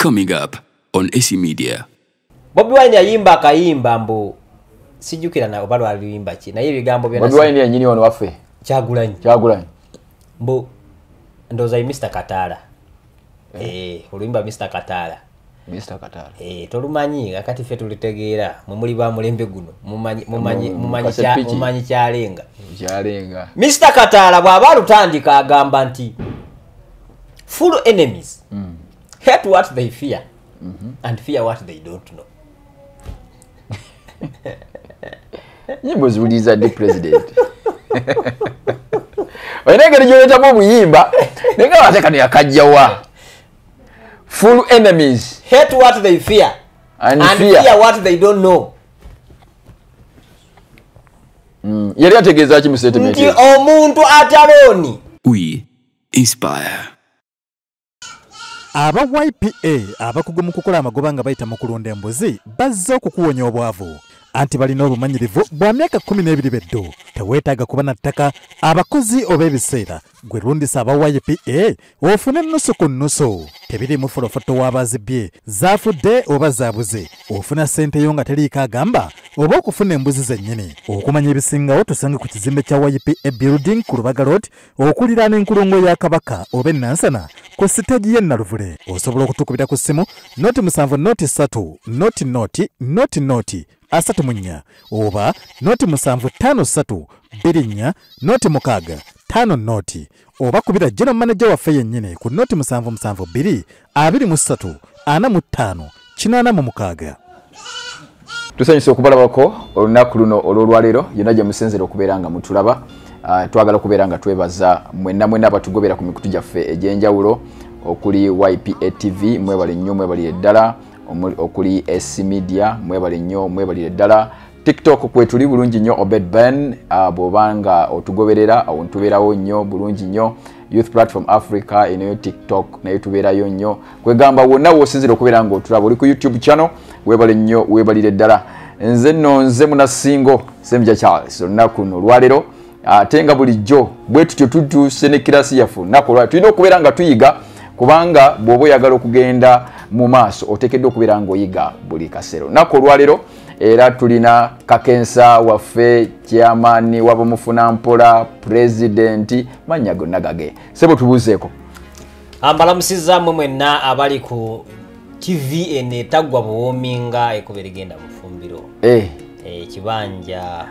Coming up on AC Media. Bobi Wine yayimba akayimba mbu sijukira na balo aliyimba ki na ebigambo byonna. Bobi Wine yanyini ono waffe. Kyagulanyi. Mbu ndoza Mr. Katala. Oluyimba Mr. Katala. Mr. Katala. Tolumanyi akati ffe tulitegeera mumuli ba mulembe guno mumanyi kyalenga. Kyalenga. Mr. Katala bw'aba lutandika agamba nti full enemies hate what they fear and fear what they don't know. Nyimbo ziuliza the president. Wainenge nijoleta mu buyimba nenga wateka ni akajjawa. Full enemies hate what they fear and fear what they don't know. Yali ategeeza ki mu statement. Nti omuntu ataloni. We inspire. Aba YPA abakugu mu kukola amagoba nga bayita mu kulunda embuzi bazze okukuwonya obwavu anti balina obumanyirivu bwa myaka 12 beddo teweetaaga kuba na ttaka abakozi oba ebiseera gwe rundisa aba YPA ofune nusu ku nusu tebiri mu fulofoto w'abazibbye zaafudde oba zaabuze ofuna ssente yo nga teriiko agamba oba okufuna embuzi zennyini okumanya ebisingawo tusange ku kizimbe kya YPA building ku Lubaga Road okuliraana enkulungo ya Kabaka oba Nansana ku siteegi y'e Naluvule osobola okutukubira ku ssimu noti 7 noti 3 noti asatu munya oba noti 753 birinya noti 6 5 noti oba kubira general manager waffe yennyini ku noti 772 23 45 86. Tusanyuse okubalabako olunaku luno olw'olwaleero yonna gye musenzera okubeera nga mutulaba. Twagala kubeera nga twebaza mwenna abatugobera ku mikutu gyaffe egy'enjawulo okuli YPA TV mwebale nnyo mwebalire ddala okuli AC Media mwebale nnyo mwebalire ddala TikTok kwetuli bulungi nnyo Obed Ben bw'obanga otugoberera awo ntubeerawo nnyo bulungi nnyo Youth Platform Africa eneyo TikTok nayo tubeerayo nnyo kwegamba wonna w'osinzira okubeera nga otulaba oli ku YouTube channel webale nnyo webalire ddala nze munasingo Sembya Charles olunaku luno olwaleero ate nga bulijjo bwe tutyo tutuuse ne kirasi yaffe olunaku olwaleero tulina okubeera nga tuyiga kubanga bw'oba oyagala okugenda mu maaso oteekeddwa okubeera ng'oyiga buli kaseera olunaku olwaleero era tulina kakensa waffe chairman w'abamufuna mpola president mannya gonna gage sebo tubuuzeeko ambalamusizza mmwe mwenna abali ku TV ene taggwa buwoominga ekubera egenda mu fumbiro ekibanja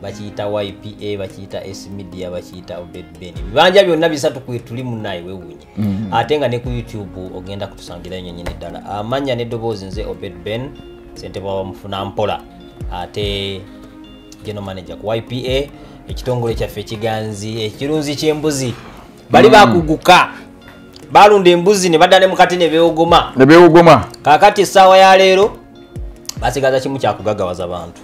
bakiyita YPA bakiyita AC Media bakiyita Obed Ben bibanja byonna bisatu kwetuli munayi wewunye ate nga ne ku YouTube ogenda kutusangira nnyonyine ddala amanya n'eddoboozi nze Obed Ben sente bwa mufuna mpola ate general manager ku YPA ekitongole kyaffe kiganzi ekirunzi ky'embuzi bali bakuguka balunda embuzi ne badane mukati ne beogoma kakati sawa ya leero basigaza kimu kya kugagawaza abantu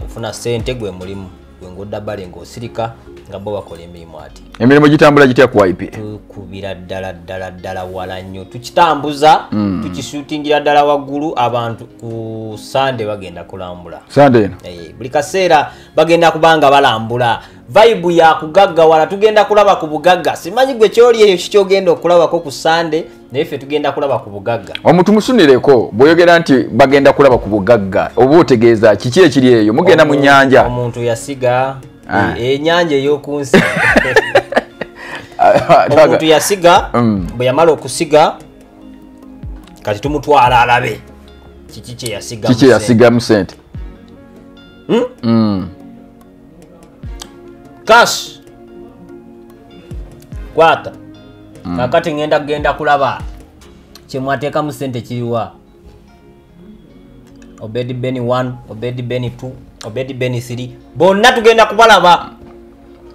ofuna sente gwe mulimu gwe ngodda bale ng'osirika nga bo bakola emirimu ati emirimu gitambula gitya ku YPA tukubira ddala wala nnyo tukitambuza tukishootingira ddala waggulu abantu ku Sunday bagenda kulambula Sunday buli kaseera bagenda kubanga balambula vibe ya kugaggawala tugenda kulaba ku bugagga simanyi gwe kyoli eyo kikyogenda okulabako ku Sunday naye ffe tugenda kulaba ku bugagga omuntu musunireko bw'oyogera nti bagenda kulaba ku bugagga oba otegeeza kiki ekiri eyo mugenda mu nnyanja omuntu yasiga ennyanja ey'okunsi omuntu yasiga bwe yamala okusiga kati tumutwala alabe kiki kye yasigamu sente cash kwata kakati ngenda kulaba kyemwateeka mu sente kiriwa Obed Ben 1 Obed Ben 2 Obed Ben 3 bonna tugenda kubalaba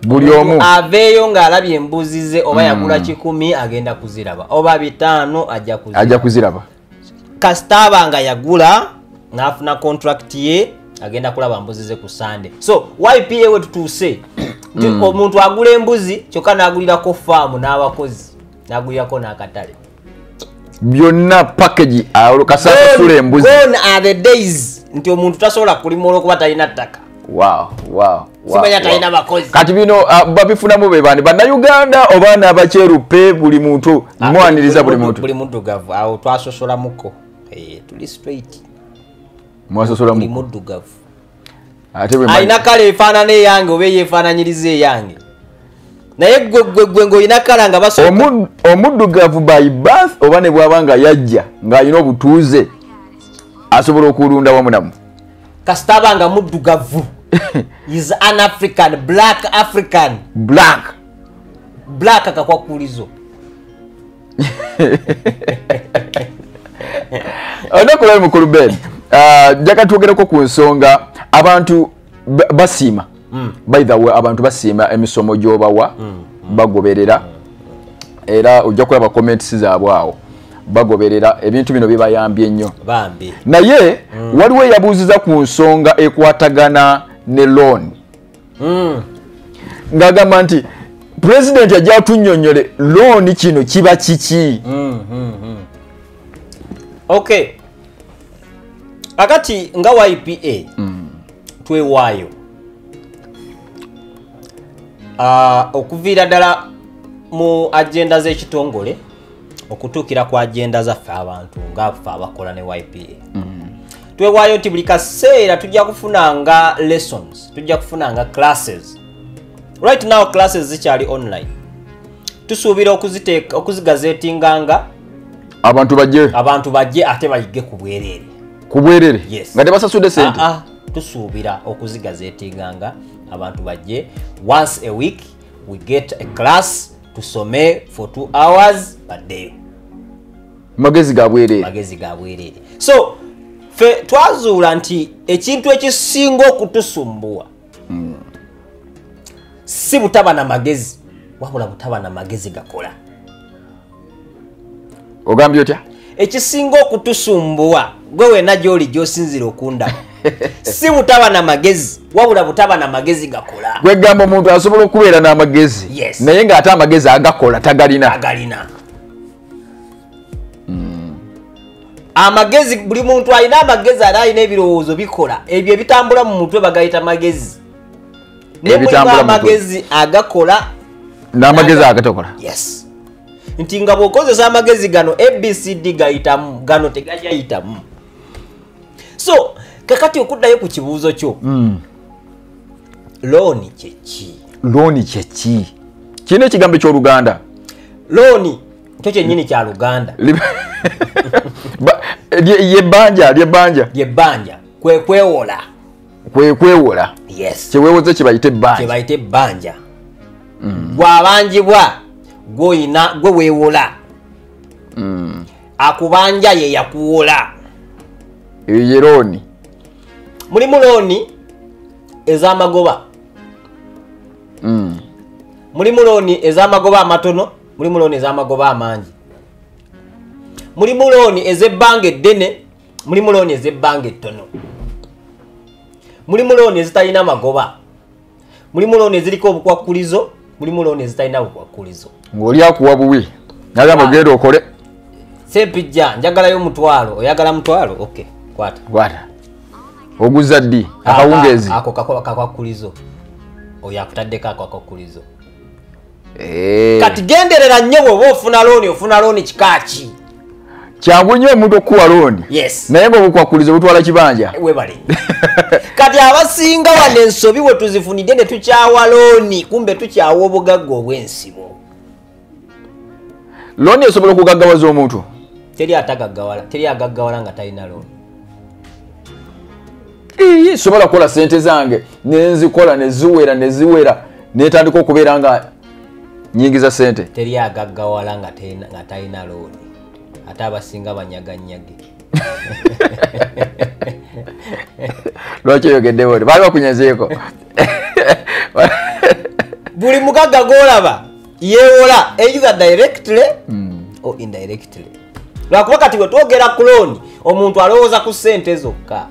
buli omu aveeyo ng'alabye embuzi ze oba yagula 10 agenda kuziraba oba 5 ajja kuziraba kasitaba nga yagula n'afuna contract ye agenda kulaba mbuzi ze ku Sunday so YPA we tutuuse omuntu agula embuzi kyokka n'agulirako faamu n'abakozi n'agulirako n'akatale byonna package kasasula embuzi gone are the days nti omuntu tasobola kulima olw'okuba talina ttaka Simanya talina bakozi. Kati bino babifunamu be bani bannayuganda obaana abacerupe buli muntu mwaniriza buli muntu. Buli muddugavu awo twasosola muko. Tuli straight. Mwasosola muko. Buli muddugavu. Ate bwe alina kale efaanana eyange oba yeefaananyiriza eyange. Naye gwe ng'olina kala nga basooka. Omuddugavu by birth oba ne bw'abanga yajja ng'alina obutuuze asobola okulunda wamu namu. Kasita abanga muddugavu. Is an African, black African. Black akakwakulizo. Onakulali mukulu Ben. Jaka tuogerako ku nsonga abantu basiima. By the way abantu basiima emisomo gy'obawa bagoberera era ojja kulaba comments zaabwe awo bagoberera ebintu bino bibayambye nnyo bambi naye waliwo yabuuziza ku nsonga ekwatagana ne loan ngagamba nti president ajja atunnyonnyole loan kino kiba kiki. Okay, akati nga YPA twewaayo okuviira ddala mu agenda z'ekitongole okutuukira ku agenda zaffe abantu ngaffe abakola ne YPA. Twewaayo nti buli kaseera tujja kufunanga lessons, tujja kufunanga classes. Right now classes zikyali online. Tusuubira okuzigazeetinganga abantu bajje ate bayige ku bwereere. Yes. Nga tebasasudde sente. Tusuubira okuzigazeetinganga abantu bajje once a week we get a class tusome for 2 hours per day. Magezi ga bwereere. So fe twazuula nti ekintu ekisinga okutusumbuwa si butaba na magezi wabula butaba na magezi gakola. Ogambye otya? Ekisinga okutusumbuwa gwe wena gy'oli gy'osinzira okundaba si butaba na magezi wabula butaba na magezi gakola. Gwe gamba omuntu asobola okubeera n'amagezi naye ng'ate amagezi agakola tagalina. Amagezi buli muntu alina amagezi era alina ebirowoozo bikola ebyo ebitambula mu mutwe bagayita magezi. Ne mulimu amagezi agakola n'amagezi agatakola. Yes. Nti nga bw'okozesa amagezi gano ABCD gayitamu gano tegajayitamu. So kakati okuddayo ku kibuuzo kyo looni kyeki? Kino ekigambo ky'Oluganda. Looni kyo kyennyini kya Luganda. Ly'ebbanja kwewola. Yes. Kyeweewoze kyebayita ebbanja. Bw'abanjibwa gwe weewola. Akubanja ye yakuwola. Ye looni. Mulimu looni ez'amagoba. Mulimu looni ez'amagoba amatono, mulimu looni ez'amagoba amangi. Mulimu looni ez'ebbanga eddene, mulimu looni ez'ebbanga ettono. Mulimu looni ezitalina magoba. Mulimu looni eziriko obukwakkulizo, mulimu looni ezitalina bukwakkulizo. Ng'oli akuwa buwi nagamba ogenda okole. Sempijja njagalayo omutwalo, oyagala mutwalo? Okay, kwata. Oguza ddi akawungeezi ako kakwakulizo oyo akutaddeko akwakulizo. Kati genderera nnyo bw'oba ofuna looni kikaaki. Kyangu nnyo omuntu okuwa looni. Yes. Naye ng'obukwakulizo butwala kibanja. Webale. Kati abasinga wano ensobi bwe tuzifunidde ne tukyawa looni kumbe tukyawa obugagga obw'ensibo. Looni esobola okugaggawaza omuntu? Teri agaggawala nga talina looni. Sobola kukola sente zange nenzikola neziwera netandika okubeera nga nyingiza sente. Teri agaggawala nga talina looni. Ate abasinga banyaganyage. Lwaki oyogedde bw'oti? Baali bakunyazeeko. Buli mugagga gw'olaba yeewola either directly or indirectly. Lwakuba kati bwe twogera ku looni omuntu alowooza ku ssente zokka.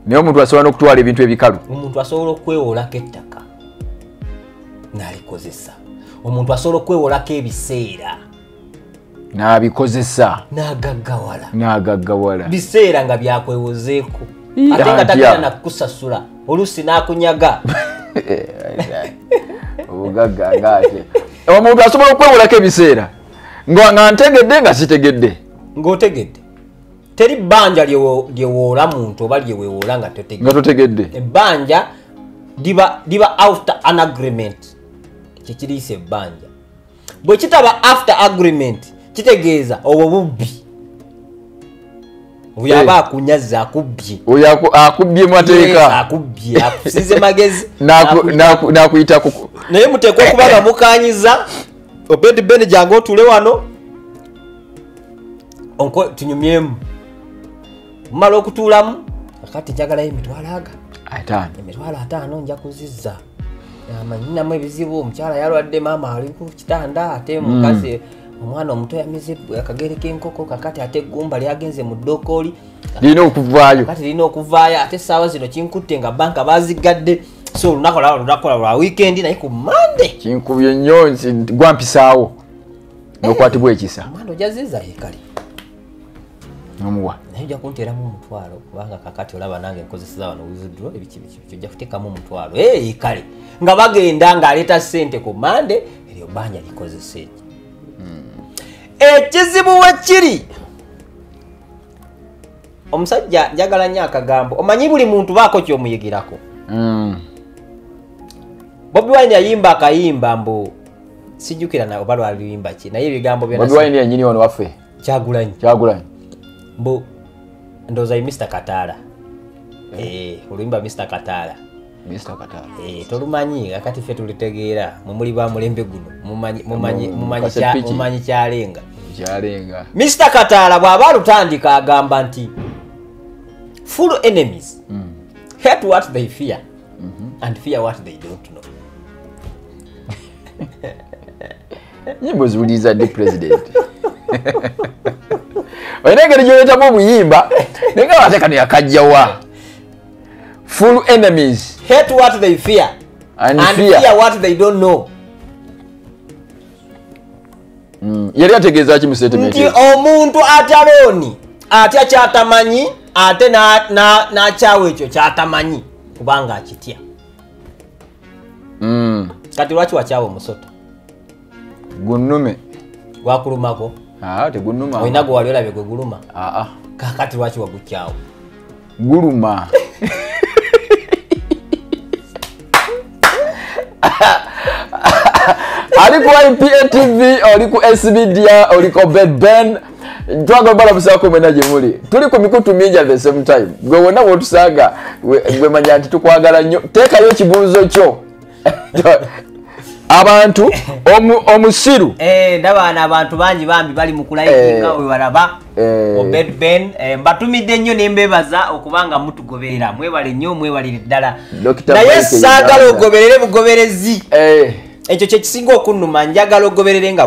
Naye omuntu asobola n'okutwala ebintu ebikalu. Omuntu asobola okwewolako ettaka n'alikozesa. Omuntu asobola okwewolako ebiseera n'abikozesa n'agaggawala. Biseera nga byakwewozeeko. ate nga tagenda nakusasula oluusi n'akunyaga obugagga ngaate omuntu asobola okwewolako ebiseera nga ntegedde nga sitegedde ng'otegedde teri bbanja lyewoola muntu oba lyeweewoola nga totegedde ebbanja liba after an agreement kyekiriisa ebbanja bwe kitaba after agreement kitegeeza obwo bubbi oyo aba akunyaza akubbye oyo akubbye mateeka akubbye akusize magezi n'akuyita naye muteekwa okuba nga mukanyiza obedi bene jangu otule wano onko tunyumyemu mumala okutuulamu akati njagalayo emitwalo 5 nja kuzizza amanyinamu ebizibu omukyala yalwadde maama ali ku kitanda ate mukazi omwana omuto yamize akagere k'enkoko kakati ate eggumba lyagenze mu ddokoli lina okuvaayo kati lina okuvaayo ate essaawa zino kinkutte nga banka bazigadde so olunaku lwa weekend naye ku mande kinkubye nnyo nti gwampisaawo n'okwatibwa ekisa mande ojaziza ekale nomuwa naye ojja kunteeramu 1,000 kubanga kakati olaba nange nkozeseza wano withdraw ebiki ojja kuteekamu 1,000 kale nga bagenda ng'aleeta ssente ku mande eryo bbanja likozese ekizibu we kiri omusajja njagala nnyo akagambo omanyi buli muntu baako ky'omuyigirako Bobi Wine yayimba akayimba mbu sijjukira na oba lwaluyimba ki naye ebigambo byonna Bobi Wine yennyini wano waffe Kyagulanyi mbu ndowooza Mr. Kataala oluyimba Mr. Kataala tolumanyi akati ffe tulitegeera mumuli ba mulembe guno mumanyi kyalenga Mr. Kataala bw'aba alutandika agamba nti full enemies hate what they fear and fear what they don't know. nyimbo ziwuliza ndi president olina engeri gyoletamu obuyimba naye nga wate kano yakajjawa full enemies hate what they fear and fear what they don't know. yali ategeeza ki mu statement nti omuntu ataloni atya kyatamanyi ate n'akyawa ekyo kyatamanyi kubanga akitya. Kati lwaki wakyawa omusota gunnume gwakulumako tegunnuma olina gwe wali olabye gwe guluma kakati lwaki wagukyawo guluma ali ku IPA TV oli ku SBDA oli ku Ben twagala balabusaako mwena gye muli tuli ku mikutu mingi at the same time gwe wonna bw'otusanga gwe manya nti tukwagala nnyo teekayo ekibuuzo kyo abantu omusiru ndabaana abantu bangi bambi bali mu kulayikinga we balaba obed Ben mbatumidde nnyo ne mbebaza okubanga mutugoberera mwebale nnyo mwebalire ddala naye saagala ogoberere bugoberezi ekyo kyekisinga okunnuma njagala ogoberere nga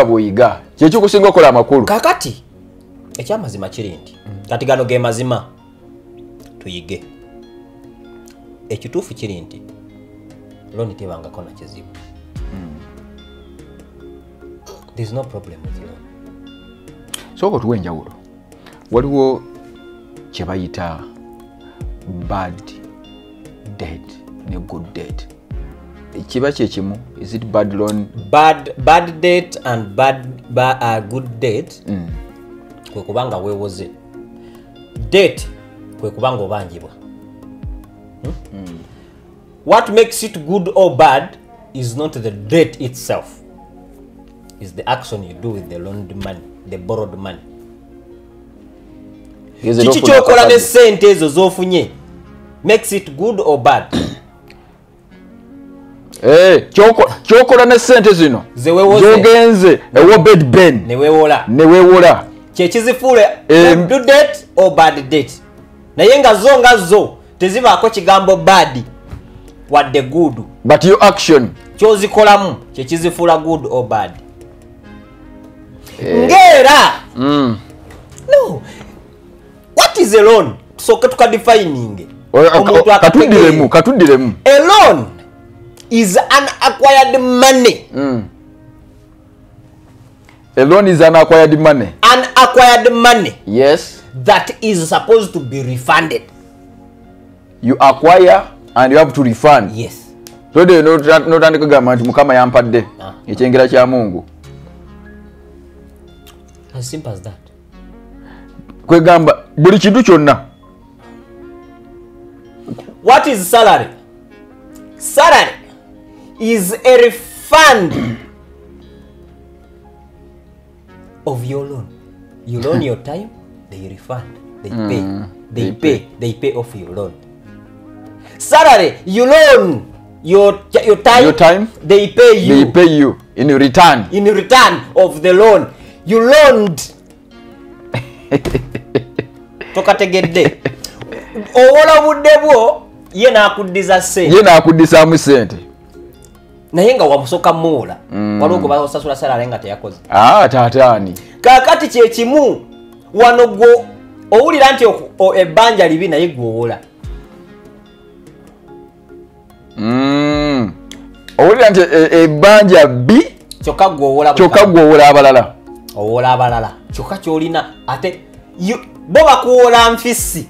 bw'oyiga kyekyo kusinga okola amakulu kakati ekyamazima kiri nti kati gano ge mazima tuyige ekituufu kiri nti loan tebangako na kizibu. There's no problem with loan. Soko tuwe njawulo waliwo kye bayita bad debt ne good debt kiba kyekimu is it bad loan bad debt and good debt kwe kubanga weewoze debt kwe kubanga obanjibwa What makes it good or bad is not the debt itself. It's the action you do with the loaned money, the borrowed money. Kiki kyokola ne sente ezo z'ofunye makes it good or bad. Kyokola ne sente zino zogenze ewobed Ben ne weewola kyekizifuule good debt or bad debt. Naye nga zo tezibaako kigambo bad wadde good but your action kyozikolamu kyekizifuula good or bad ngera no what is a loan tusooke tukadefining katuddiremu a loan is an acquired money a loan is an acquired money yes that is supposed to be refunded. You acquire and you have to refund. Yes. So they notandika gamba nti mukama yampadde ekyengera kya Mungu. As simple as that. Kwegamba buli kintu kyonna. What is salary? Salary is a refund of your loan. You loan your time, they refund. They pay. They pay off your loan. Salary, you loan your time, they pay you. They pay you in return. In return of the loan. You loaned. Tokategedde. Owola budde bwo ye nakuddiza sente. Ye nakuddisaamu sente. Naye nga wamusoka muula. Waliwo gwe basasula salary nga teyakoze. Taataani. Kaakati kye kimu wano gwo owulira nti ebbanja libi naye gwowola. Owulira nti ebbanja bbi kyokka gwowola abalala. Owola abalala. Kyokka kyolina ate bo bakuwola nfisi.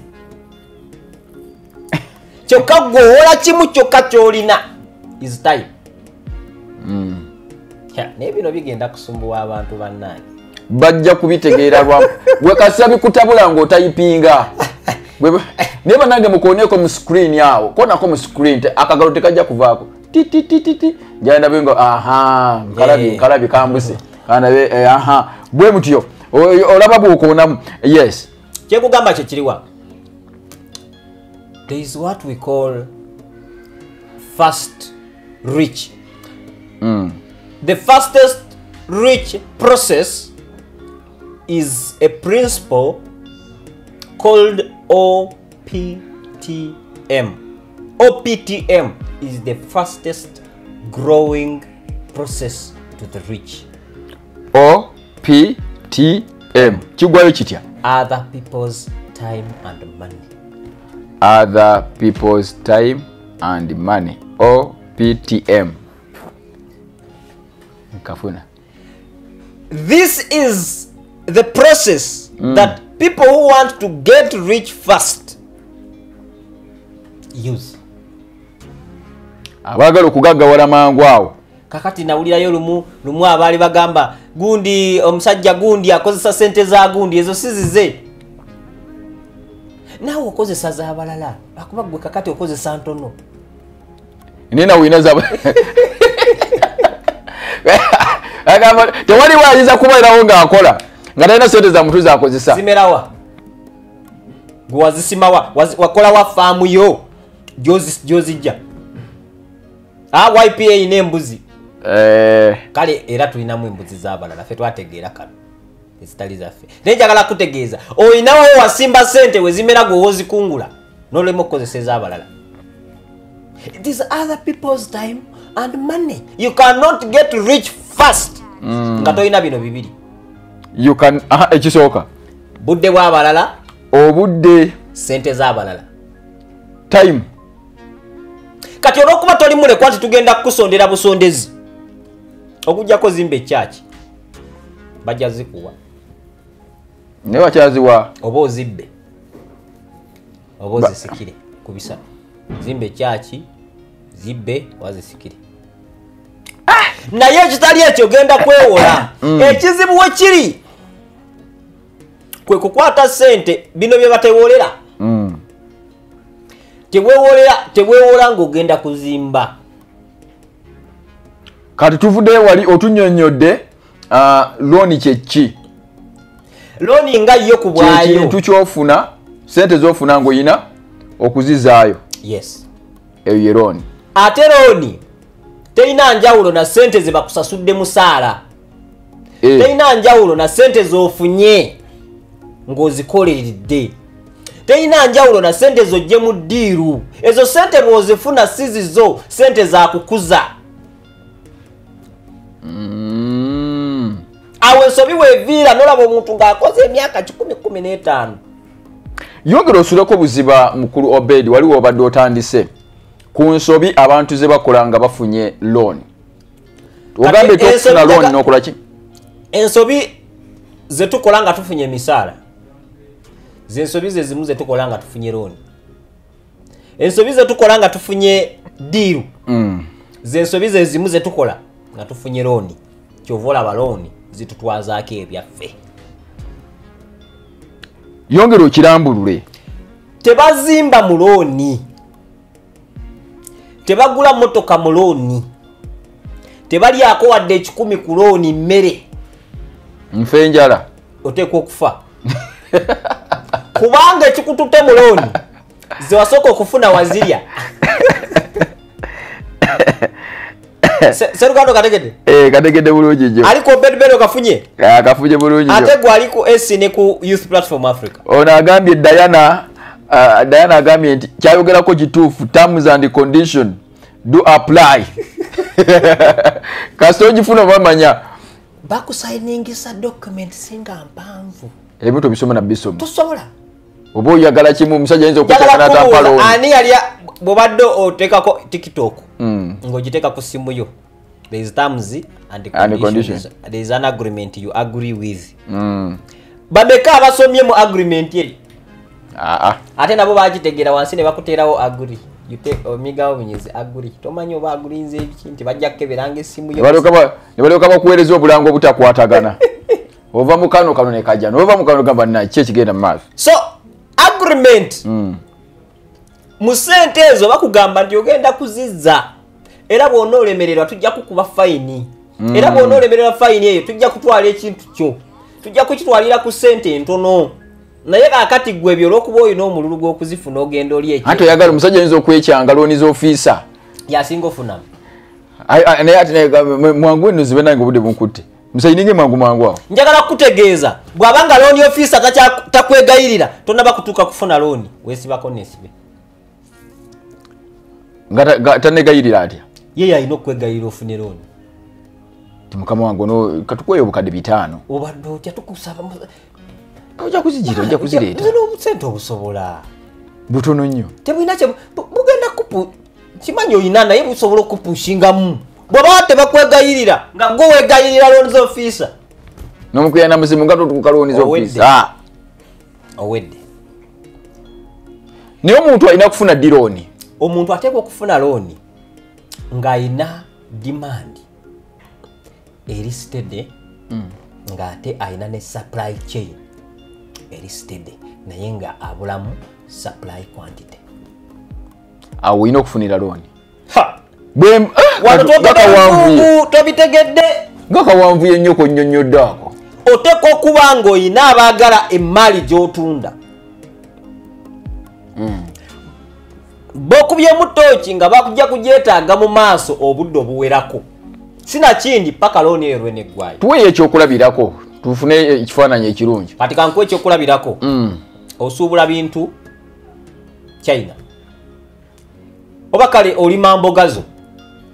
Kyokka gwowola kimu kyokka kyolina is time. Naye bino bigenda kusumbuwa abantu bannange. Bajja kubitegeera wekasa bikutabula ng'otayipinga. Naye bannange mukooneko mu screen awo. Koonako mu screen akagalo tekajja kuvaako. Titititi. Njagala bengo nkalabi kambuse. Bwe mutyo. Olaba bw'okoonamu. Yes. Kyekugamba kye kiriwa. There is what we call fast reach. The fastest reach process is a principle called OPTM. OPTM is the fastest growing process to the rich. OPTM. Kigwayo kitya? Other people's time and money. Other people's time and money. OPTM. Okufuna. This is the process that people who want to get rich fast use. Abagala okugaggawala mangu awo. Kakati nawulirayo lumu abaali bagamba gundi omusajja gundi akozesa sente za gundi ezo sizize. Naawe okozesa z'abalala akuba gwe kakati okozesa ntono. Nina wina za tewali wayiza kubeerawo ng'akola nga talina sente za muntu z'akozesa. Zimerawa gwe wazisimawa wakola wa faamu yo gy'ozijja. YPA n'embuzi. Kale era tulinamu embuzi z'abalala ffe twategeera kano ezitali zaffe. Naye njagala kutegeeza oyinawo wasimba sente we zimera gwe wozikungula n'olema okukozesa ez'abalala. These are other people's time and money. You cannot get rich fast nga toyina bino bibiri. You can ekisooka budde bw'abalala, obudde, sente z'abalala, time. Kati olwokuba toli mulekwa nti tugenda kukusondera busondezi okujjako zimba ekyaki bajja zikuwa naye wakyaziwa oba ozibbe oba ozisikire ku bisatu. Zimba ekyaki zibbe wazisikire. Naye ekitali ekyo genda kwewola. Ekizibu we kiri kwe kukwata sente bino bye batewolera. Tewewola ng'ogenda kuzimba. Kati tuvuddeyo wali otunnyonnyodde looni kye ki? Looni nga yo ku bwayo. Kintu ky'ofuna, sente z'ofuna ng'oyina okuzizaayo. Yes. Eyo ye looni. Ate looni teyina njawulo na sente ze bakusasudde musaala. Teyina njawulo na sente z'ofunye ng'ozikoleredde. Teyina njawulo na sente z'ojje mu ddiiru. Ezo sente bw'ozifuna si zizo, sente za kukuza. Awo ensobi weeviira n'olaba omuntu ng'akoze emyaka 10-15. Yongera osuleko buziba mukulu Obedi waliwo obadde otandise ku nsobi abantu ze bakola nga bafunye loan. Ogambe tokufuna loan n'okola ki? Ensobi ze tukola nga tufunye emisaala zensobi ze zimu ze tukola nga tufunye loan. Ensobi ze tukola nga tufunye deal. Zensobi ze zimu ze tukola nga tufunye loan. Kyovola baloni zitutwazaako ebyaffe. Yongera okirambulule. Tebazimba mu looni. Tebagula motoka mu looni. Tebalyako wadde 10 ku looni mmere. Nfe njala. Oteekwa okufa. Kubanga ekikututte mu looni ze wasooka okufuna wazirya. Serugando kategede? Kategede bulungi jo. Aliko bedbero kafunye? Kafunye bulungi jo. Ate gwe aliko SC ne ku Youth Platform Africa. Ono agambye Diana agambye nti kyayogerako kituufu, terms and condition do apply. Kasita ogifuna bamanya. Bakusayiningisa document singa mpanvu. Ebintu tubisoma na bisomo. Tusobola. Oba oyagala kimu omusajja ayinza okuteekana tampalo. Ani yali bw'obadde oteekako TikTok ng'ogiteeka ku simu yo. There is terms and conditions. There is an agreement you agree with. Bameka abasomye mu agreement ye. Ate nabo bagitegera wansi ne bakuteerawo agree. Omigawo bunyezi agree. Tomanyi oba agulinze ekinti bajja kukeberanga essimu yo. Ne balyoka bakuweereza obulango obutakwatagana. Ova mukano kano ne kajja. Ova mukano gamba na kye kigenda mu maaso. So agreement. Mu sente ezo bakugamba nti ogenda kuzizza. Era bw'ona olemererwa tujja kukuba fayini. Era bw'ona olemererwa fayini eyo tujja kutwala ekintu kyo. Tujja kukitwalira ku sente entono. Naye kaakati gwe ebyo olw'okuba olina omululu gw'okuzifuna ogenda oli ekyo. Ate oyagala omusajja ayinza okwekyanga looni z'ofiisa. Yasinga ofunamu. Naye ate mwangu eno zibe nange obudde bunkutte. Musayininge mangu awo. Njagala kutegeeza bw'abanga looni ofiisa takwegayirira tonnaba kutuuka kufuna looni weesibako nesibe. Nga tanegayirira atya? Ye alina okwegayirira ofune looni. Mukama wange ono katukweyo obukadde 5. Obadde otya tukusaba. Ojja kuzigira, ojja kuzireeta. Zino obusente obusobola. Butono nnyo. Tebulina kye bugenda kupu kimanyi oyina naye busobola okupushingamu. Bw'oba tebakwegayirira nga gwe weegayirira looni z'ofiisa. N'omukuyana muzimu nga totuuka looni z'ofiisa. Owedde. Naye omuntu alina kufuna ddi looni? Omuntu ateekwa okufuna looni ng'ayina demand eristed ng'ate ayina ne supply chain eristed naye nga abulamu supply quantity. Awo olina okufunira looni. Tobitegedde. Nga kawanvuye ennyo konnyonnyodde ako. Oteekwa okuba ng'olina abaagala emmaali gy'otunda. B'okubyemu ttooki nga bakujja kugyetaaga mu maaso obudde obuwerako. Sinakindi paka looni eyo lweneggwayo. Tuweeyo ekyokulabirako tufune ekifaananyi ekirungi. Kati kankuwa ekyokulabirako. Osuubula bintu China. Oba kale olima mboga zo.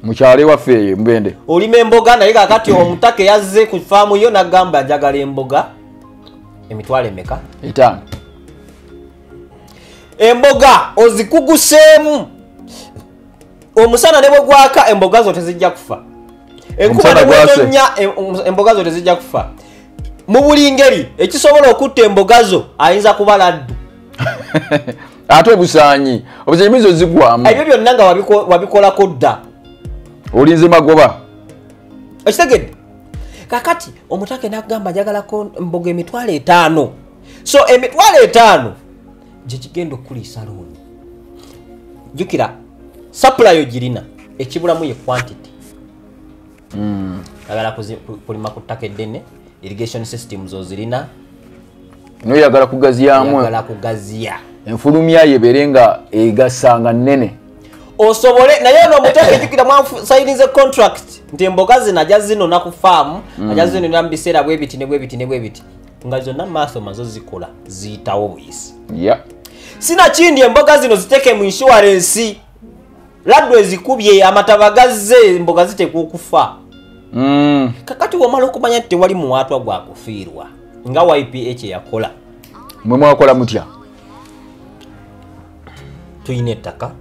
Mukyale waffe eyo Mbende. Olima emboga naye kakati omutake yazze ku faamu yo n'agamba ajagala emboga emitwalo emeka? 5. Emboga ozikuguseemu. Omusana ne bwe gwaka emboga zo tezijja kufa. Enkuba ne bwetonya emboga zo tezijja kufa. Mu buli ngeri ekisobola okutta emboga zo ayinza kuba laddu. Ate obusaanyi mizo zigwamu. Ebyo byonna nga wabikolako dda. Olinze magoba. Okitegedde? Kakati omutake n'agamba ajagalako emboga emitwalo 5. So emitwalo 5 gye kigenda okuliisa looni. Jjukira supply ogirina ekibulamu ye quantity. Agala kulima ku ttaka eddene irrigation systems ozirina. Noyagala kugaziyamu. Agala kugaziya. Enfulumya yebeere nga egasanga nnene. Osobole naye n'omuteke jjukira mwasayinize contract nti emboga zino ajja zinona ku farm ajja zinona mu biseera bwe biti ne bwe biti ne bwe biti nga zonna maaso mazo zikola ziyitawo buyisi. Sinakindi emboga zino ziteke mu insurance. Laddu ezikubye amataba gazze emboga zitekwa okufa. Kakati wamala okumanya nti tewali muwaatwa gwa kufiirwa nga YPH yakola. Mwe mwakola mutya? Tuyina ettaka,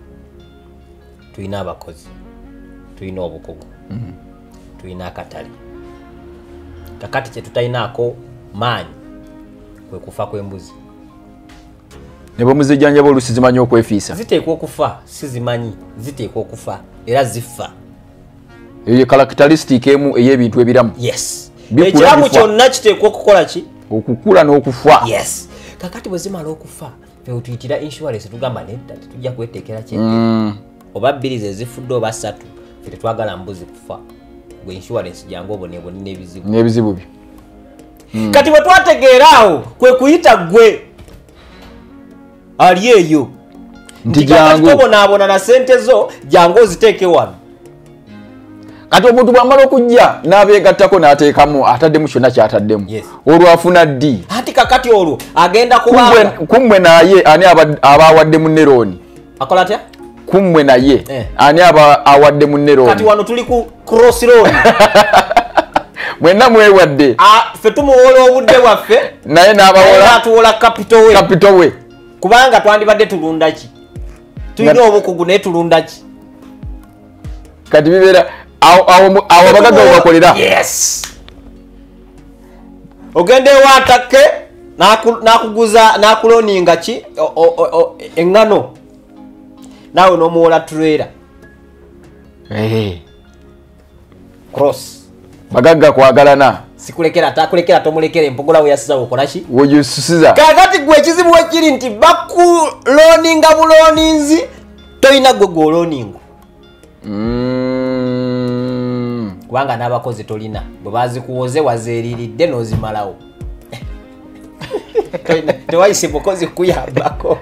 tuyina abakozi, tuyina obukugu, tuyina akatale. Kakati kye tutayinaako maanyi kwe kufa kw'embuzi. ne bamuzijjanjaba oluusi zimanyi okwefiisa ziteekwa okufa sizimanyi ziteekwa okufa era zifa eyo characteristic emu ey'ebintu ebiramu yes ekiramu kyonna kiteekwa okukola ki okukula n'okufa yes kakati bwe zimala okufa tuyitira insurance tugamba nedda tetujja kweteekera kye oba bbiri ze zifudde oba ssatu tetwagala mbuzi kufa gwe insurance jangu oboneboni n'ebizibu byo kati bwe twategeeraawo kwe kuyita gwe ali eyo nti jangu tobonaabona na sente zo jangu oziteeke wano kati omuntu bwamala okujja n'abeegattako n'ateekamu ataddemu kyonna kyataddemu olwo afuna ddi ati kakati olwo agenda kummwe naye ani aba awadde munne looni akola atya kummwe naye ani aba awadde munne looni kati wano tuli ku cross road mwenna mwewadde ffe tumuwola obudde bwaffe naye n'abawola atuwola capital we kubanga twandibadde tulunda ki tulina obukugu naye tulunda ki kati bibeera awo abagagga bakolera yes ogende watake nakuguza nakuloninga ki engano nawe nomuwola trailer cross bagagga kwagalana sikulekera takulekera tomulekera empogola we yasiza okola ki wojususiza kakati gwe ekizibu wekiri nti bakuloninga buloninzi toyina gwe gwoloningo kubanga n'abakozi tolina bwe bazikuwoze wazeeriridde n'ozimalawo tewayise mukozi kuyambako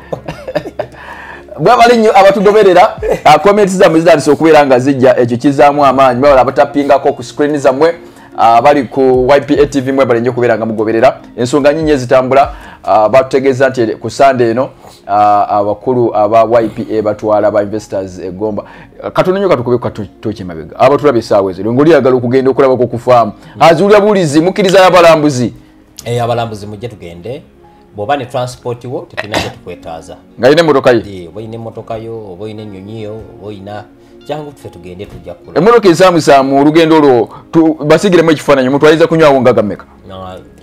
bwabali nnyo abatugoberera komenti zammwe zitandise okubeera nga zijja ekyo kizaamu amaanyi bawala abatappingako ku screen zammwe bali ku YPA TV mwe balinye okubeera nga mugoberera ensonga nyinyi ezitambula batutegeeza nti ku Sunday eno abakulu aba YPA batwala ba investors egomba katono nnyo katukube katoche mabega abatulaba essaawa ezo ngoli yagala okugenda okulabako ku faamu azuulya bulizi mukkiriza y'abalambuzi abalambuzi mujje tugende bw'oba ne transport wo tetulina kye tukwetaaza ng'ayina emmotoka ye oba oyina emmotoka yo oba oyina ennyonyi yo oba oyina jangu tufe tugende tujja kula emmotoka esaamusaamu olugendo olwo basigiremu ekifaananyi omuntu ayinza kunywawo nga gammeka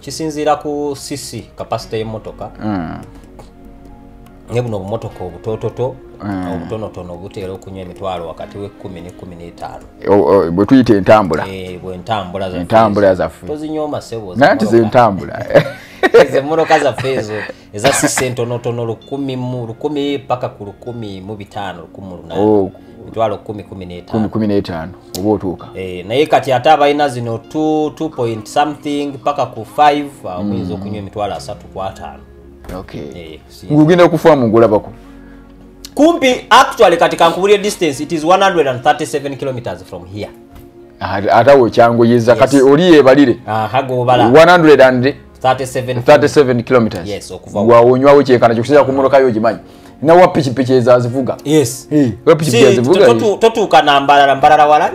kisinziira ku cc kapasite y'emmotoka ne buno obumotoka obutoototo obutonotono buteera okunywa emitwalo wakati we10 ne 15 bwe tuyita entambula entambula zaffe tozinyooma sebo nanti zentambula emmotoka zaffe ezo eza sisi entonotono 1,000 paka ku 1,500 mitwalo 10-15 oba otuuka naye kati ate abalina zino 2 point something paka ku 5 omuyinza okunywa emitwalo 3 ku 5 ngugenda okufaamu ngulabako kumpi actually kati kankubulye distance it is 137 kilometers from here ate awo kyangoyeza kati oli yebalire hagobala 137 kilometers yes okuva wawonywawo kyenkana kyokusinza ku mmotoka yo ogimanyi nawa pikipiki ezazivuga totuuka na mbalala wala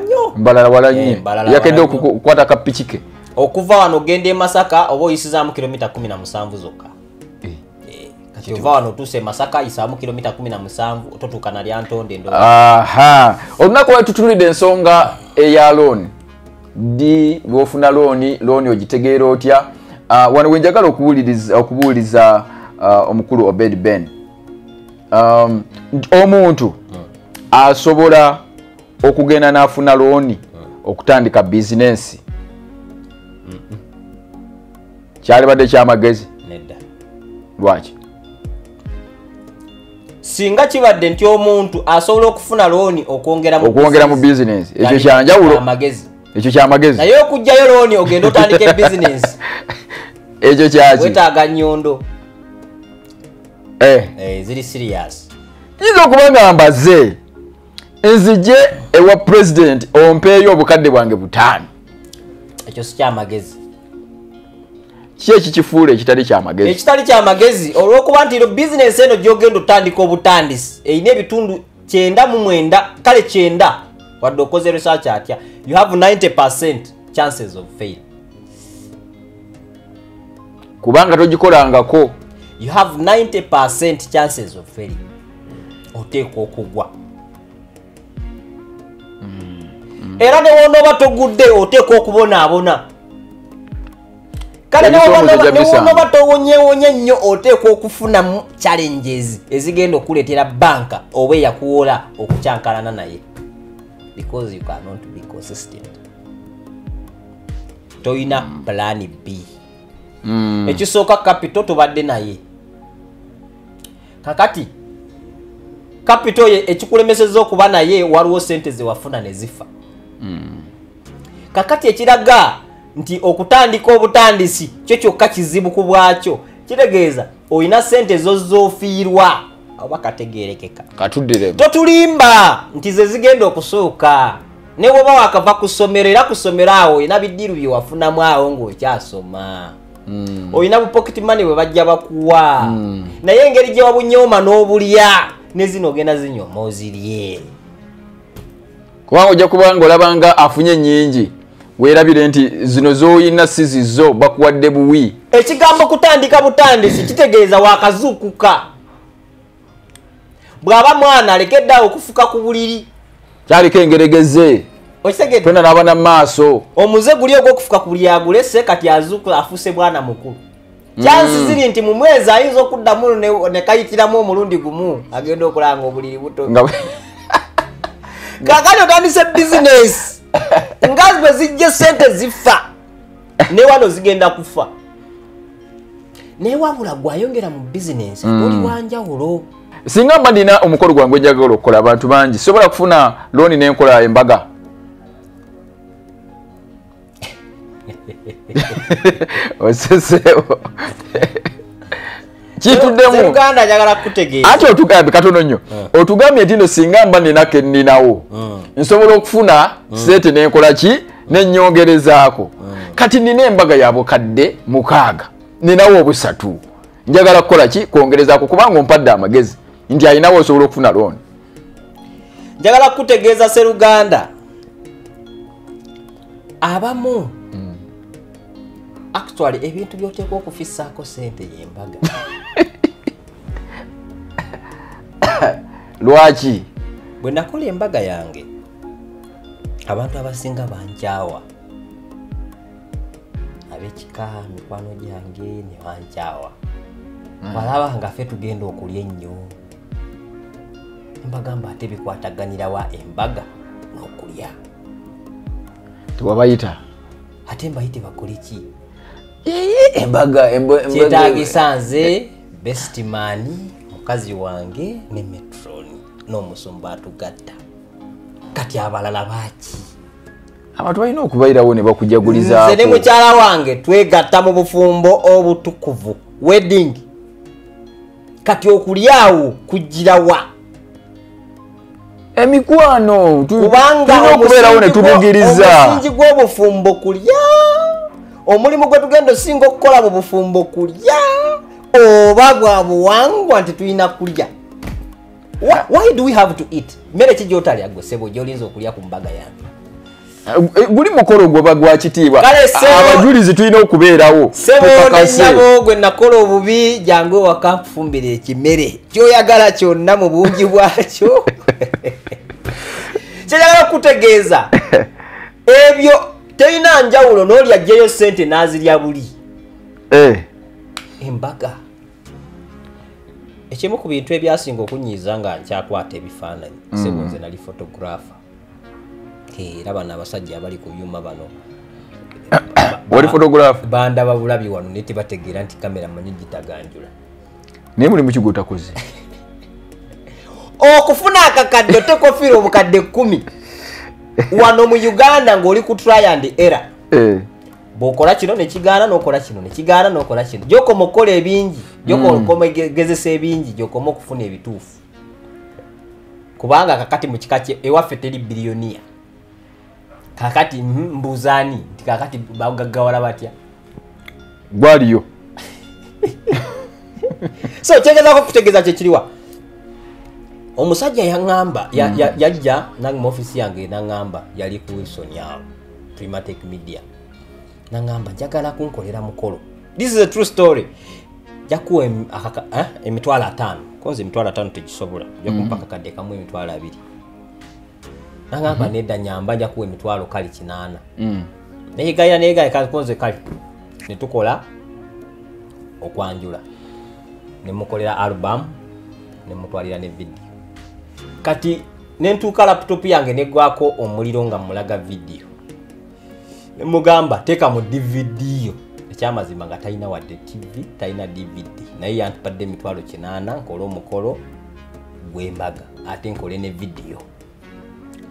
nnyo yakedde okukwata kapikike okuva wano ogenda e Masaka oba oyisizaamu kilomita 17 zokka kati ova wano otuuse Masaka yisaamu kilomita 17 totuuka na Lyantonde olunaku lwe tutunulidde ensonga eya looni bw'ofuna looni ogitegeera otya wano wenjagala okubuuliza omukulu Obed Ben omuntu asobola okugenda n'afuna looni okutandika bizinensi kyalibadde kyamagezi nedda lwaki singa kibadde nti omuntu asobola okufuna looni okwongera mu bizinensi ekyo kyanjawulo ekyo kyamagezi naye okugjayo looni ogenda otandika bizinensi ekyo kyaki wetaaga nnyondo ziri serious yinza okuba nga mbaze nzije ewa president ompeeyo obukadde bwange 5 ekyo si kyamagezi ki ekikifuula ekitali kyamagezi ekitali kyamagezi olw'okuba nti bizinensi eno gy'ogenda otandika obutandisi erina ebitundu 99 kale 9 wadde okoze research atya you have 90% chances of fail kubanga togikolangako you have 90% chances of failing oteekwa okugwa era ne wonooba togudde oteekwa okubonaabona kale n'oba towonyewonya nnyo oteekwa okufuna challenges ezigenda okuleetera banka oba eyakuwola okukyankalana naye because you cannot be consistent. Toyina plan B. Ekisooka capital tobadde naye. Kakati capital ekikulemeseza okuba naye waliwo sente ze wafuna ne zifa. Kakati ekiraga nti okutandika obutandisi kyo kyokka kizibu ku bwakyo kitegeeza oyina sente zofiirwa oba kategeerekeka katuddiremu totulimba nti ze zigenda okusooka ne bwoba wakava ku ssomero era ku ssomero awo oyina biddiru bye wafunamu awo ng'okyasoma oyina bu pocket money bwe bajja bakuwa naye engeri gye wabunyooma n'obulya ne zino ogenda zinyooma ozirye kubanga ojja kubanga olabanga afunye nnyingi weerabire nti zino z'oyina si zizo bakuwadde buwi. Ekigambo kutandika butandisi kitegeeza wakazuukuka. Bw'aba mwana alekeddeawo okufuka ku buliri kyaliko engeregeze okitegedde tona n'abaana mu maaso omuze guli ogw'okufuka ku buliri agulese kati azuukuka afuse bwana mukulu. Chansi ziri nti mu mwezi ayinza okuddamu ne kayitiramu omulundi gumu agenda okulanga obuliri buto. Kakati otandise business ngazi bwe zijje sente zifa ne wano zigenda kufa ne wabula gwayongera mu business oli wanjawulo. Singa mba ndina omukolo gwange njagala okukola abantu bangi sobola kufuna looni n'enkola embaga. Osesewo kituddemu Uganda njagala kutegeeza ate otugambe katono nnyo otugambye nti no singa mba nina ke nninawo nsobola okufuna sente n'enkola ki n'ennyongerezaako kati nina embaga y'abukadde 6 ninawo obusatu njagala kukola ki kwongerezaako kubanga ompadde amagezi nti ayinawo osobola okufuna looni. Njagala kutegeeza Sseruganda abamu actually ebintu byoteekwa okufissaako sente y'embaga. Lwaki? Bwe nakola embaga yange abantu abasinga bankyawa ab'ekika mikwano gyange ne bankyawa balaba nga ffe tugenda okulya ennyo mbagamba ate bikwataganira wa embaga n'okulya tewabayita ate mbayite bakole ki embaga kyetaagisa nze bestman mukazi wange ne metroni n'omusumba atugatta kati abalala baaki abantu balina okubayirawo ne bakujagulizaako. Nze ne mukyala wange twegatta mu bufumbo obutukuvu wedding kati okulyawo kugirawa emikwano kubanga okubeerawo ne tubugiriza omusingi gw'obufumbo kulya omulimu gwe tugenda osinga okukola mu bufumbo kulya oba bwa buwangwa nti tulina kulya. Why do we have to eat? Mmere ki gy'otalya gwe ssebo gy'olinza okulya ku mbaga yange? Guli mukolo gwe gwa kitiibwa abajulizi tulina okubeerawo ssebo n'ennyabo gwe nakola obubi jangu ewaka nkufumbira ekimere ky'oyagala kyonna mu bungi bwakyo. Kyeyagala kutegeeza ebyo terina njawulo n'oli ajjayo ssente n'azirya buli. Embaga ekimu ku bintu ebyasinga okunyiiza nga nkyakwata ebifaananyi ssebo nze nali photographer era bano abasajja abali ku byuma bano wali photographer bandaba bulabi wano naye tebategeera nti kamera manyi gitaganjula naye mulimu ki gw'otakoze okufuna akakadde otekofiira obukadde 10 wano mu Uganda ng'oli ku try and error bw'okola kino ne kigaana n'okola kino ne kigaana n'okola kino gy'okoma okukola ebingi gy'okoma gegezesa ebingi gy'okoma okufuna ebituufu kubanga kakati mu kika kye ewaffe teri biliyoniya kakati mbuuzaani nti kakati bagaggawala batya gwaliyo so kyegezaako kutegeeza kyekiriwa omusajja yaŋŋamba yajja nange mu ofisi yange naŋŋamba yali ku Wilson yawo Primatech Media naŋŋamba njagala kunkolera mukolo. This is a true story. Jakuwa emitwalo 5 konze emitwalo 5 tekisobola jakumpa kakadde kamu emitwalo 2 naŋŋamba nedda nyamba njakuwa emitwalo kali 8 neyegayira kakonze kali ne tukola okwanjula ne mukolera album ne mutwalira ne video kati nentuuka laptop yange negwako omuliro nga mulaga video ne mugamba teeka mu DVD yo ekyamazima nga talina wadde TV talina DVD naye yantupadde emitwalo 8 nkola omukolo gw'embaga ate nkole ne video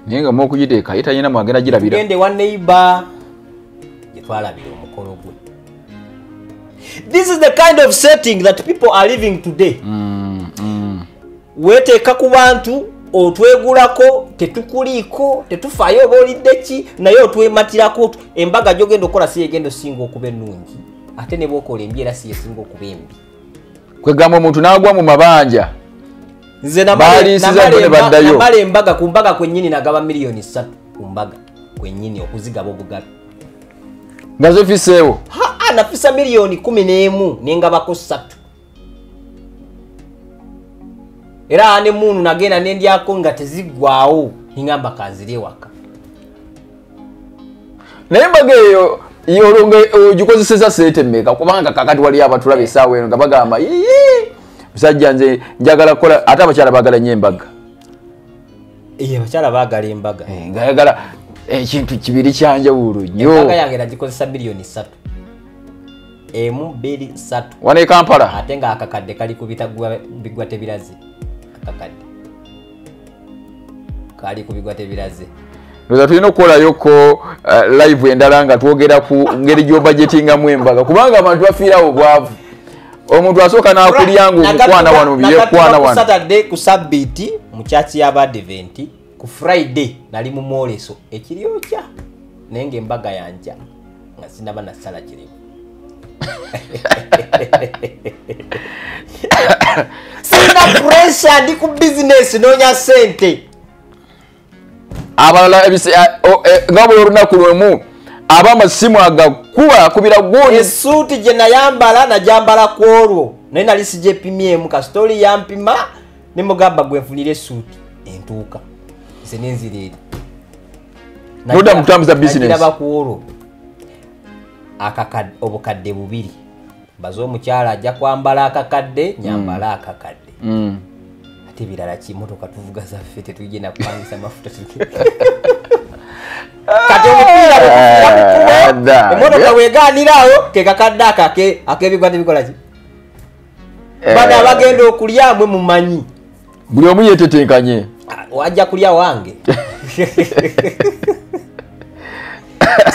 naye nga mukugiteeka ye talina mwagenda girabira tugende wa neighbor gye twalabira omukolo gwe. This is the kind of setting that people are living today. Weteeka ku bantu otwegulako tetukuliiko tetufaayo obaolidde ki naye otwematirako embaga gyogenda okola si yegenda osinga okuba ennungi ate ne bwokola embi era si yesinga okuba embi. Kwegamba omuntu n'agwa mu mabanja nze namala embaga ku mbaga kwennyini nagaba miliyoni 3 ku mbaga kwennyini okuzigaba obugabi nga zofiseewo nafisa miliyoni 11 nengabako 3 era ne munu nagenda nendyako nga teziggwaawo ningamba kanzire waka naye embaga eyo olwo ogikozeseza sente mmeka kubanga kakati wali abatulaba essaawa eno nga bagamba musajja nze njagala kukola ate abakyala baagala nnyo embaga abakyala baagala embaga ngayagala ekintu kibiri kyanjawulo nnyo embaga yange nagikozesa miliyoni 3 emu 2 3 wana e Kampala ate nga akakadde kali kubita bigwa tebiraze akakadde kali kubigwa tebiraze ndoza tulina okukolayoko live endala nga twogera ku ngeri gy'obudgetingamu embaga kubanga abantu bafiirawo obwavu omuntu asooka n'akulya ng'okukwana wano byekwana wano Saturday ku Sabbiiti mu church y'Abadvent ku Friday nali mu mwoleso ekiri otya naye ng'embaga yanja nga sinaba nasala kirimu sina pressure ndi ku business noonya sente abalala nga buli olunaku lwemu ab'amasimu agakuba akubira gwoni esuuti gye nayambala najambala ku olwo naye nali sigyepimyemu kasitooli yampima ne mugamba gwe nfunira esuuti entuuka ese nenzira eri nodda mu kutambuza business nagiraba ku olwo obukadde 2 baze omukyala ajja kwambala akakadde nyambala akakadde ate birala kimotoka tuvuga zaffe tetugenda kupangisa mafuta kati omupiira emotoka weganirawo kekakadde akebigwa tebikola ki bana abagenda okulya mwe mumanyi buli omu yetetenkanye wajja kulya wange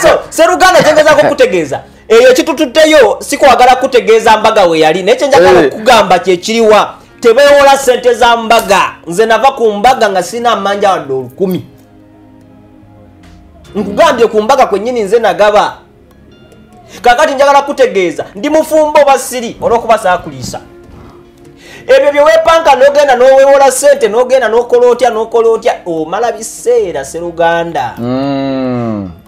so seruganda kyengezako kutegeeza eyo kitututteyo sikwagala kutegeeza mbaga we yali naye kyenjagala okugamba kyekiriwa tebeewola sente za mbaga nze nava ku mbaga nga sina amanja wadde 10 nkugambye ku mbaga kwennyini nze nagaba kakati njagala kutegeeza ndi mufumbo basiri olw'okuba saakuliisa ebyo bye weepanka n'ogenda n'oweewola sente n'ogenda n'okola otya omala biseera seruganda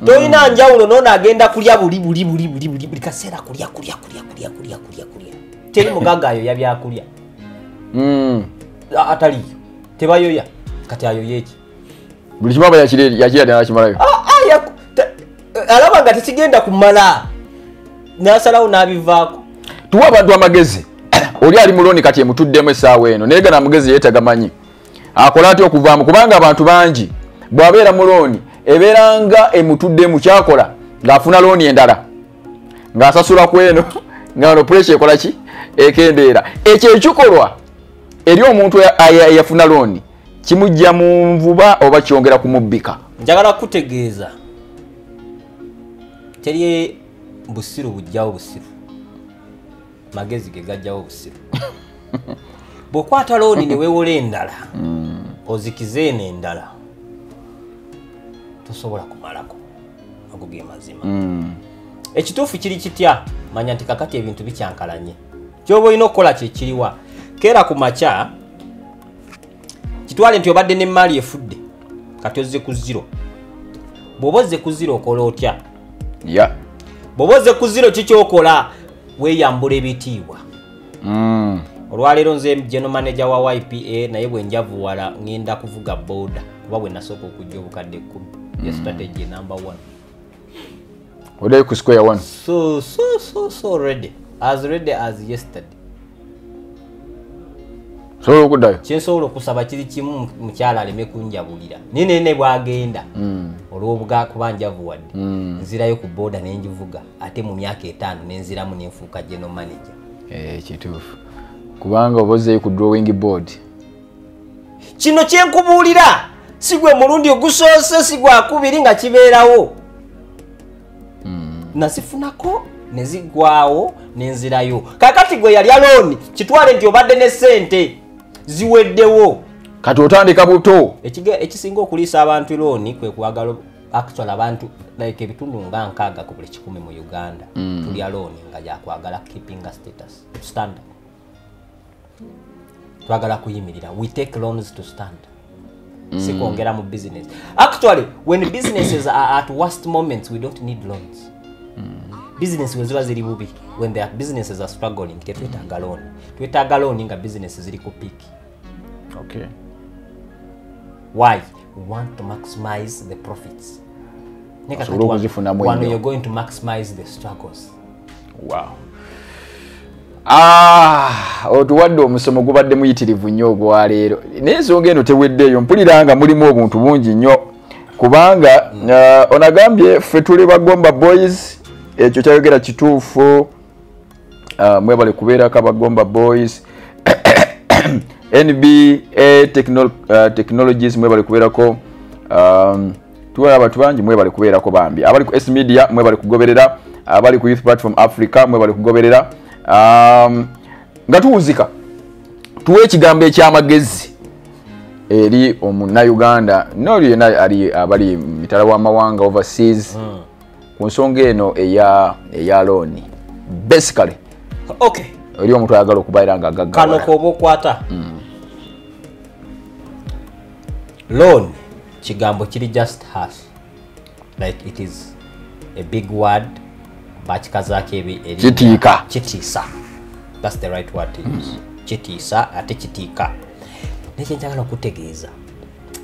tolina njawulo n'ono agenda kulya buli kaseera kulya teri mugaga ayo yabyakulya ataliyo tebayoya kati ayoya eki buli kimaba yakirya nakimalayo alaba nga tekigenda kumala nasalawo n'abivaako tuwa abantu amagezi oli ali muloni kati emutuddemu essaawa eno naye gana amagezi yeetagamanyi akola atya okuvaamu kubanga abantu bangi bw'abeera muloni ebeeranga emutuddemu kyakola ng'afuna looni endala ng'asasula ku eno nga no pressure ekola ki ekendeera ekyo ekikolwa eri omuntu eyafuna looni kimujja mu nvuba oba kyongera kumubbika njagala kutegeeza teri busiru bujjawo busiru magezi ge gajjawo busiru bw'okwata looni ne weewola endala ozikize eno endala tosobola kumalako ago ge mazima ekituufu kiri kitya manya nti kakati ebintu bikyankalanye kyoba olina okukola kyekiriwa keera ku makya kitwale nti obadde n'emmaali efudde kati ozze ku 0 bw'oba ozze ku 0 okola otya bw'oba ozze ku 0 kikyokola weeyambula ebitiibwa olwaleero nze general manager wa YPA naye bwe njavuwala ngenda kuvuga booda kuba bwe nasooka okujja obukadde 10 ye strategy number 1 Odai ku square one. So ready as yesterday. So okudayo. Kyensobola okusaba kiri kimu mukyala aleme kunjabulira. Nene bwagenda. Olw'obuga kubanjavu wadde. Nzirayo ku boda n'enjivuga ate mu myaka 5 n'enziramu n'enfuuka general manager. Kituufu. Kubanga obozeeyo ku drawing board. Kino kyenkubuulira sigwe mulundi ogusoose sigwa kubiri nga kibeerawo. Nasifunako nezigwawo nenzirayo. Kakati gwe yali aloni kitwale nti obadde ne sente ziweddewo. Kati otandika buto. Ekisinga okuliisa abantu looni kwe kuwagala actual abantu like ebitundu nga 6 ku buli 10 mu Uganda. Tuli aloni nga jakwagala keeping a status standard. Twagala kuyimirira. We take loans to stand. Sikongera mu business. Actually, when businesses are at worst moments, we don't need loans. Business weziba ziri bubi. When their businesses are struggling, twetaaga loan. Twetaaga loan nga businesses ziri ku peak. Okay. Why? We want to maximize the profits. When you're going to maximize the struggles. Wow. Otuwadde omusomo gubadde muyitirivu nnyo ogwa leero. N'ensonga eno teweddeeyo mpuliranga mulimu obuntu bungi nnyo kubanga onagambye ffe tuli Bagomba Boys ekyo kyayogera kituufu. Mwebale kubeerako Abagomba Boys. NBA Technologies mwebale kubeerako. Tuwa abantu bangi mwebale kubeerako bambi. Abali ku S Media mwebale kugoberera. Abali ku Youth Platform Africa mwebale kugoberera. Nga tuwuzika tuwe ekigambo ekyamagezi eri omunnauganda n'oli yena ali abali mitala w'amawanga overseas ku nsonga eno eya looni basically. Okay. Eri omuntu ayagala okubaira nga agagga kano koba okwata loan kigambo kiri just harsh like it is a big word. Chitiisa. That's the right word to use. Chitiisa ate chitika. Nekye njagala okutegeeza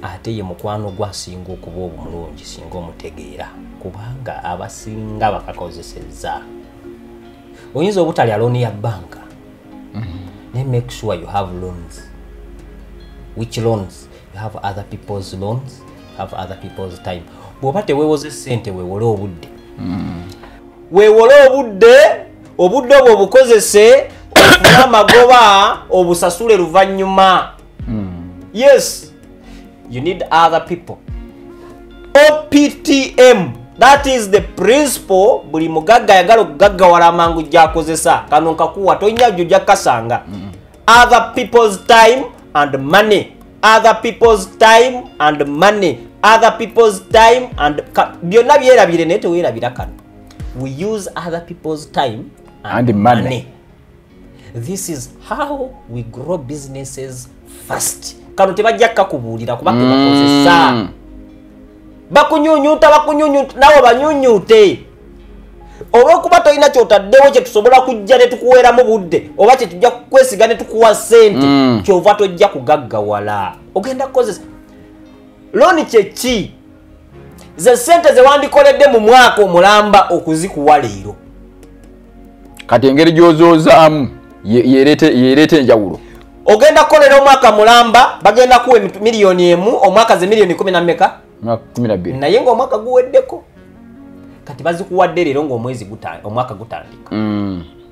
ate ye mukwano gwasinga okuba obulungi singa omutegeera kubanga abasinga bakakozesezza. Oyinza obutalya loan ya banka. Make sure you have loans. Which loans? You have other people's loans, you have other people's time. Bw'oba teweewoze ssente weewole obudde. Weewole obudde obwo obukozese okufuna amagoba obusasule luvannyuma. Yes, you need other people. OPTM, that is the principle buli mugagga yagala okugaggawala amangu gy'akozesa. Kano nkakuwa tonya jjujja kasanga. Other people's time and money. Other people's time and money. Other people's time and byonna byerabire naye teweerabira kano. We use other people's time and money. This is how we grow businesses fast. Kano tebajja kukubuulira kuba tebakozesa. Bakunyunyuta nawe banyunyute. Olw'okuba tolina kyotaddewo kye tusobola kujja ne tukuweeramu budde oba kye tujja kukwesiga ne tukuwa ssente kyova tojja kugaggawala. Ogenda kukozesa looni kyeki? Ze ssente ze wandikoledde mu mwaka omulamba okuzikuwa leero. Kati engeri gy'ozoozaamu yeereeta enjawulo. Ogenda kukolera omwaka mulamba bagenda kuwa miliyoni emu omwaka ze miliyoni 10 na mmeka? 12. Naye ng'omwaka guweddeko. Kati bazikuwadde leero ng'omwezi omwaka gutandika.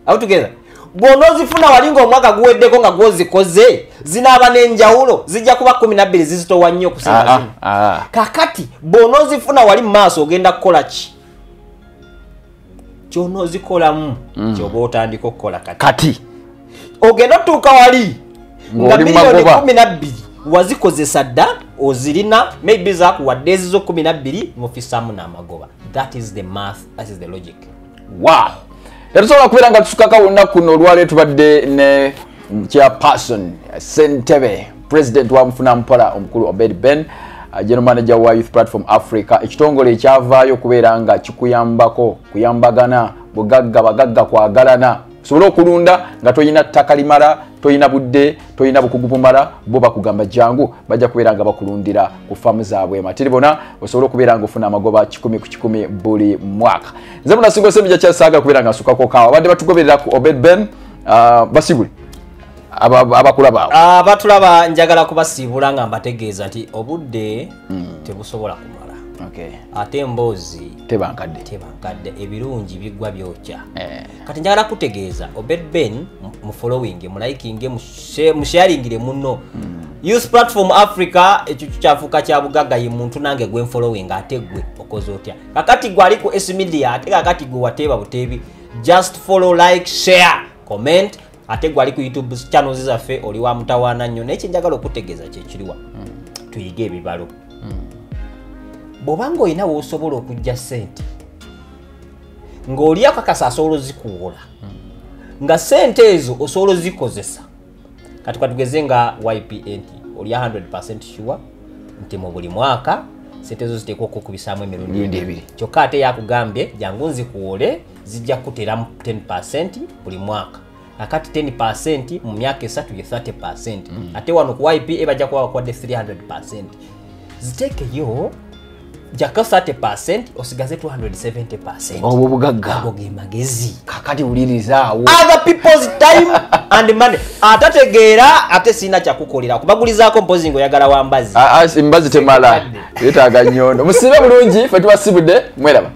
Awo together. Bw'onoozifuna wali ng'omwaka guweddeko nga gwozikoze zinaaba n'enjawulo zijja kuba 12 zizitowa nnyo okusinga zino. Kakati bw'onoozifuna wali mu maaso ogenda kukola ki? Ky'onoozikolamu ky'oba otandika okukola kati. Ogenda otuuka wali nga miliyoni 12 wazikozesa dda ozirina maybe zakuwadde ezizo 12 ng'ofisaamu n'amagoba. That is the math, that is the logic. Wow. Tetusobola kubeera nga tusukaka olunaku kuno olwaleero tubadde ne chairperson Ssentebe president wa Mufunampola omukulu Obed Ben, general manager wa Youth Platform Africa, ekitongole ekyavaayo okubeera nga kikuyambako kuyambagana bugagga bagagga kwagalana osobola okulunda nga toyina ttaka limala toyina budde toyina bukugu bumala bo bakugamba jangu bajja kubeera nga bakulundira ku faamu zaabwe matiri bona osobola okubeera nga ofuna amagoba 10 ku 10 buli mwaka nze munasingo semija kyasaaga kubeera nga nsukako kaawa abadde batugoberera ku Obed Ben basibule abakulaba abatulaba njagala kubasiibula nga mbategeeza nti obudde tebusobola kumala ate emboozi tebankadde ebirungi bigwa byokya kati njagala kutegeeza Obed Ben mu following mulaikinge mu sharingire muno Youth Platform Africa ekyo kyafuuka kya bugagga ye muntu nange gwe following ate gwe okoze otya kakati gwe ali ku S Media ate kakati gwe wateeba buteebi just follow like share comment ate gwe ali ku YouTube channels zaffe oli wa mutawaana nnyo n'ekyo njagala okutegeeza kyekiriwa tuyige ebibalo bw'obanga olina w'osobola okujja ssente ng'oli akakasa asobola ozikuwola nga ssente ezo osobola ozikozesa kati katugeze nga YPA nti oli 100% sure nti mu buli mwaka ssente ezo ziteekwa okukubisaamu emirundi ebiri kyokka ate yakugambye jangu nzikuwole zijja kuteramu 10% buli mwaka akati 10% mu myaka 3 ye 30% ate wano ku YPA bajja kuba bakwadde 300% ziteekeyo jaka 30% osigaze 270% obwo bugagga oge magezi kakati ulirizawo other people's time and money atategeera ate sina kyakukolera kubagulizaako mpozi ngo yagala wambazi mbazi temala yetaaga nnyondo musibe bulungi fe tubasibudde mweraba